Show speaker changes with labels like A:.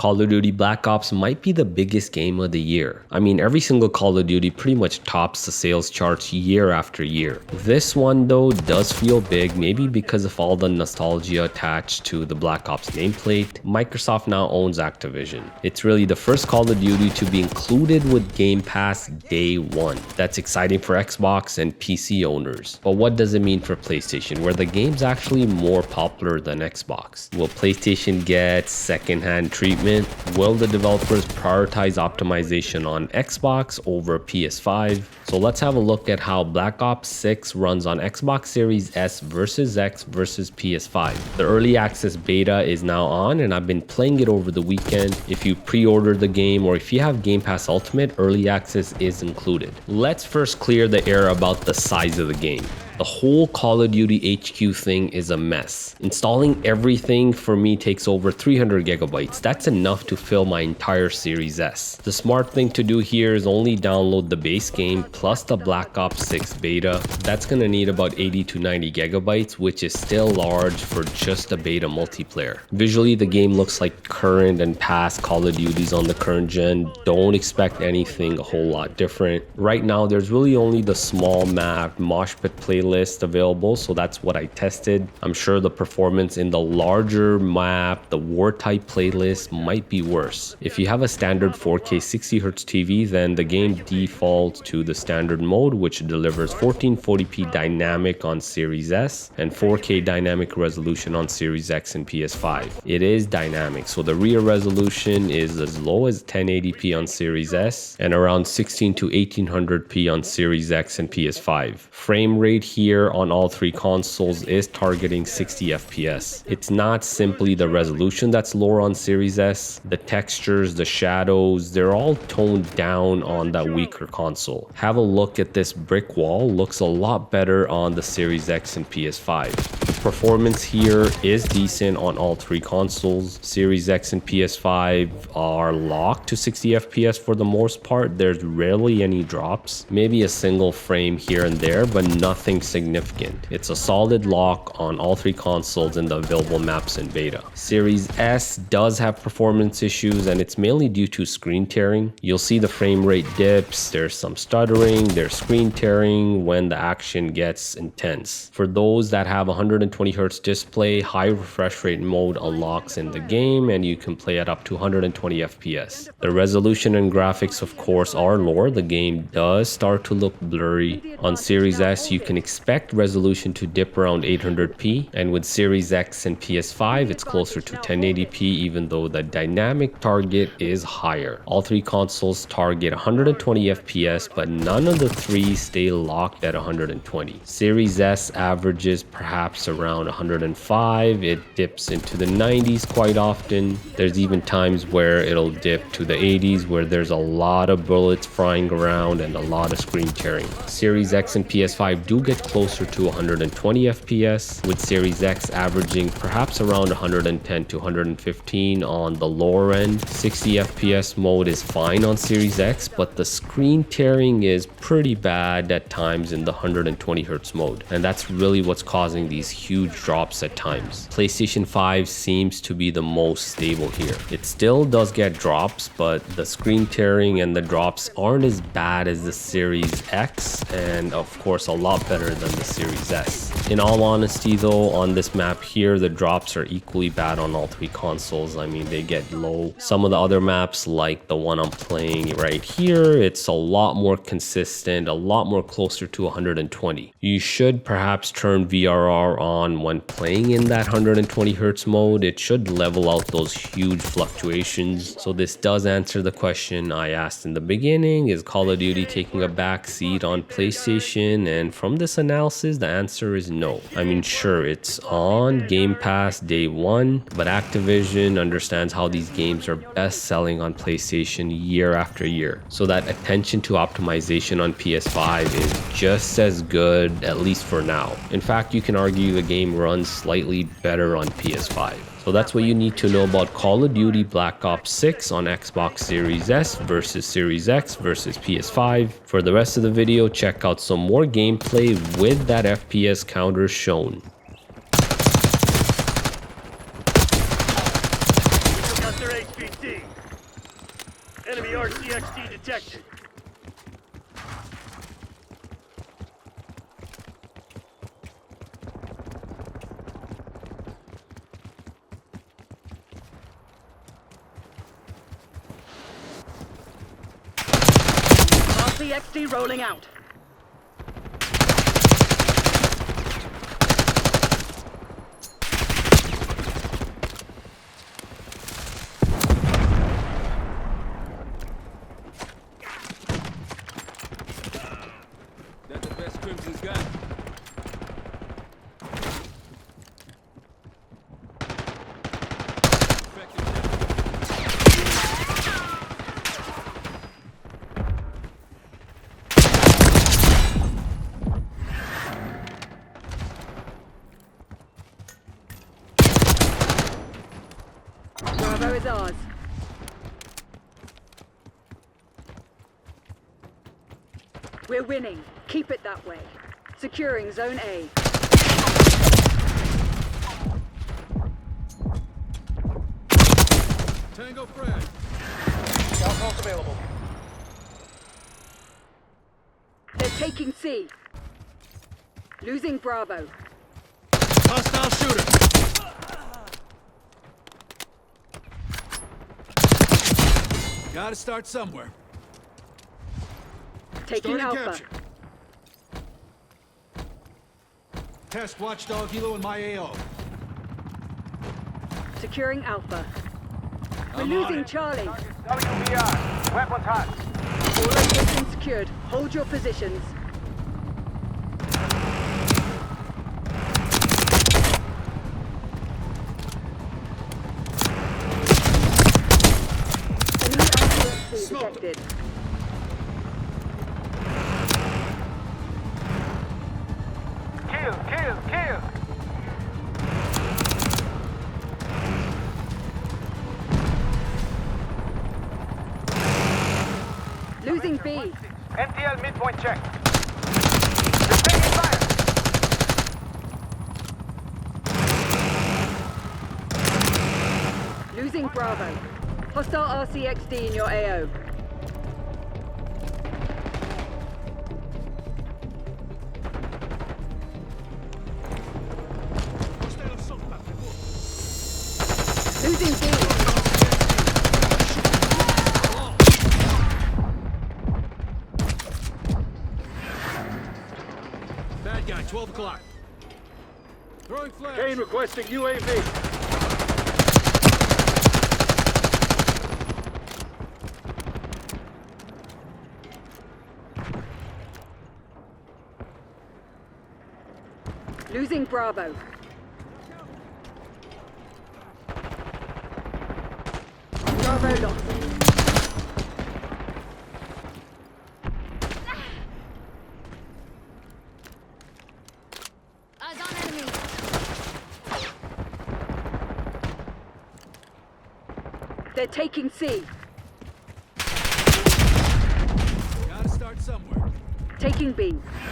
A: Call of Duty Black Ops might be the biggest game of the year. I mean, every single Call of Duty pretty much tops the sales charts year after year. This one though does feel big, maybe because of all the nostalgia attached to the Black Ops nameplate. Microsoft now owns Activision. It's really the first Call of Duty to be included with Game Pass day one. That's exciting for Xbox and PC owners. But what does it mean for PlayStation, where the game's actually more popular than Xbox? Will PlayStation get second-hand treatment? Will the developers prioritize optimization on Xbox over PS5? So let's have a look at how Black Ops 6 runs on Xbox Series S versus X versus PS5. The early access beta is now on and I've been playing it over the weekend. If you pre-order the game or if you have Game Pass Ultimate, early access is included. Let's first clear the air about the size of the game. The whole Call of Duty HQ thing is a mess. Installing everything for me takes over 300 gigabytes. That's enough to fill my entire Series S. The smart thing to do here is only download the base game plus the Black Ops 6 beta. That's gonna need about 80 to 90 gigabytes, which is still large for just a beta multiplayer. Visually, the game looks like current and past Call of Duties on the current gen. Don't expect anything a whole lot different. Right now, there's really only the small map Mosh Pit playlist available, so that's what I tested. I'm sure the performance in the larger map, the war type playlist, might be worse. If you have a standard 4K 60Hz TV, then the game defaults to the standard mode, which delivers 1440p dynamic on Series S and 4K dynamic resolution on Series X and PS5. It is dynamic, so the rear resolution is as low as 1080p on Series S and around 16 to 1800p on Series X and PS5. Frame rate here on all three consoles is targeting 60 FPS. It's not simply the resolution that's lower on Series S. The textures, the shadows, they're all toned down on that weaker console. Have a look at this brick wall. Looks a lot better on the Series X and PS5. Performance here is decent on all three consoles. Series X and PS5 are locked to 60 FPS for the most part. There's rarely any drops. Maybe a single frame here and there, but nothing significant. It's a solid lock on all three consoles in the available maps in beta. Series S does have performance issues and it's mainly due to screen tearing. You'll see the frame rate dips, there's some stuttering, there's screen tearing when the action gets intense. For those that have 120Hz display, high refresh rate mode unlocks in the game and you can play at up to 120 FPS. The resolution and graphics of course are lower. The game does start to look blurry. On Series S you can expect resolution to dip around 800p, and with Series X and PS5 it's closer to 1080p even though the dynamic target is higher. All three consoles target 120 FPS, but none of the three stay locked at 120. Series S averages perhaps around 105. It dips into the 90s quite often. There's even times where it'll dip to the 80s where there's a lot of bullets flying around and a lot of screen tearing. Series X and PS5 do get closer to 120 FPS, with Series X averaging perhaps around 110 to 115 on the lower end. 60 FPS mode is fine on Series X, but the screen tearing is pretty bad at times in the 120Hz mode, and that's really what's causing these huge drops at times. PlayStation 5 seems to be the most stable here. It still does get drops, but the screen tearing and the drops aren't as bad as the Series X, and of course a lot better than the Series S. In all honesty though, on this map here, the drops are equally bad on all three consoles. I mean, they get low. Some of the other maps, like the one I'm playing right here, it's a lot more consistent, a lot more closer to 120. You should perhaps turn VRR on when playing in that 120Hz mode. It should level out those huge fluctuations. So this does answer the question I asked in the beginning: is Call of Duty taking a back seat on PlayStation? And from this analysis, the answer is no. I mean, sure, it's on Game Pass day one, but Activision understands how these games are best selling on PlayStation year after year. So that attention to optimization on PS5 is just as good, at least for now. In fact, you can argue the game runs slightly better on PS5. So that's what you need to know about Call of Duty Black Ops 6 on Xbox Series S versus Series X versus PS5. For the rest of the video, check out some more gameplay with that FPS counter shown.
B: Got their HP RCXD. Enemy RCXD detected. RCXD rolling out.
C: That's the best Crimson's got.
D: Bravo is ours. We're winning. Keep it that way. Securing Zone A.
C: Tango Fred.
B: Outpost available.
D: They're taking C. Losing Bravo.
C: Hostile shooter. Gotta start somewhere.
D: Taking
C: Starting
D: Alpha.
C: capture. Test watchdog helo in my AO.
D: Securing Alpha. We're
C: I'm on
D: losing
C: it.
D: Charlie.
B: WBR. Weapons hot.
D: All locations secured. Hold your positions. Enemy RCXD detected.
B: Kill.
D: Losing B.
B: MTL midpoint check. You're taking fire.
D: Losing Bravo. Hostile RCXD in your AO. Losing B.
C: Bad guy, 12 o'clock. Throwing flash.
B: Kane requesting UAV.
D: Losing Bravo. Bravo lost.
E: Eyes on enemy.
D: They're taking C.
C: Gotta start somewhere.
D: Taking B.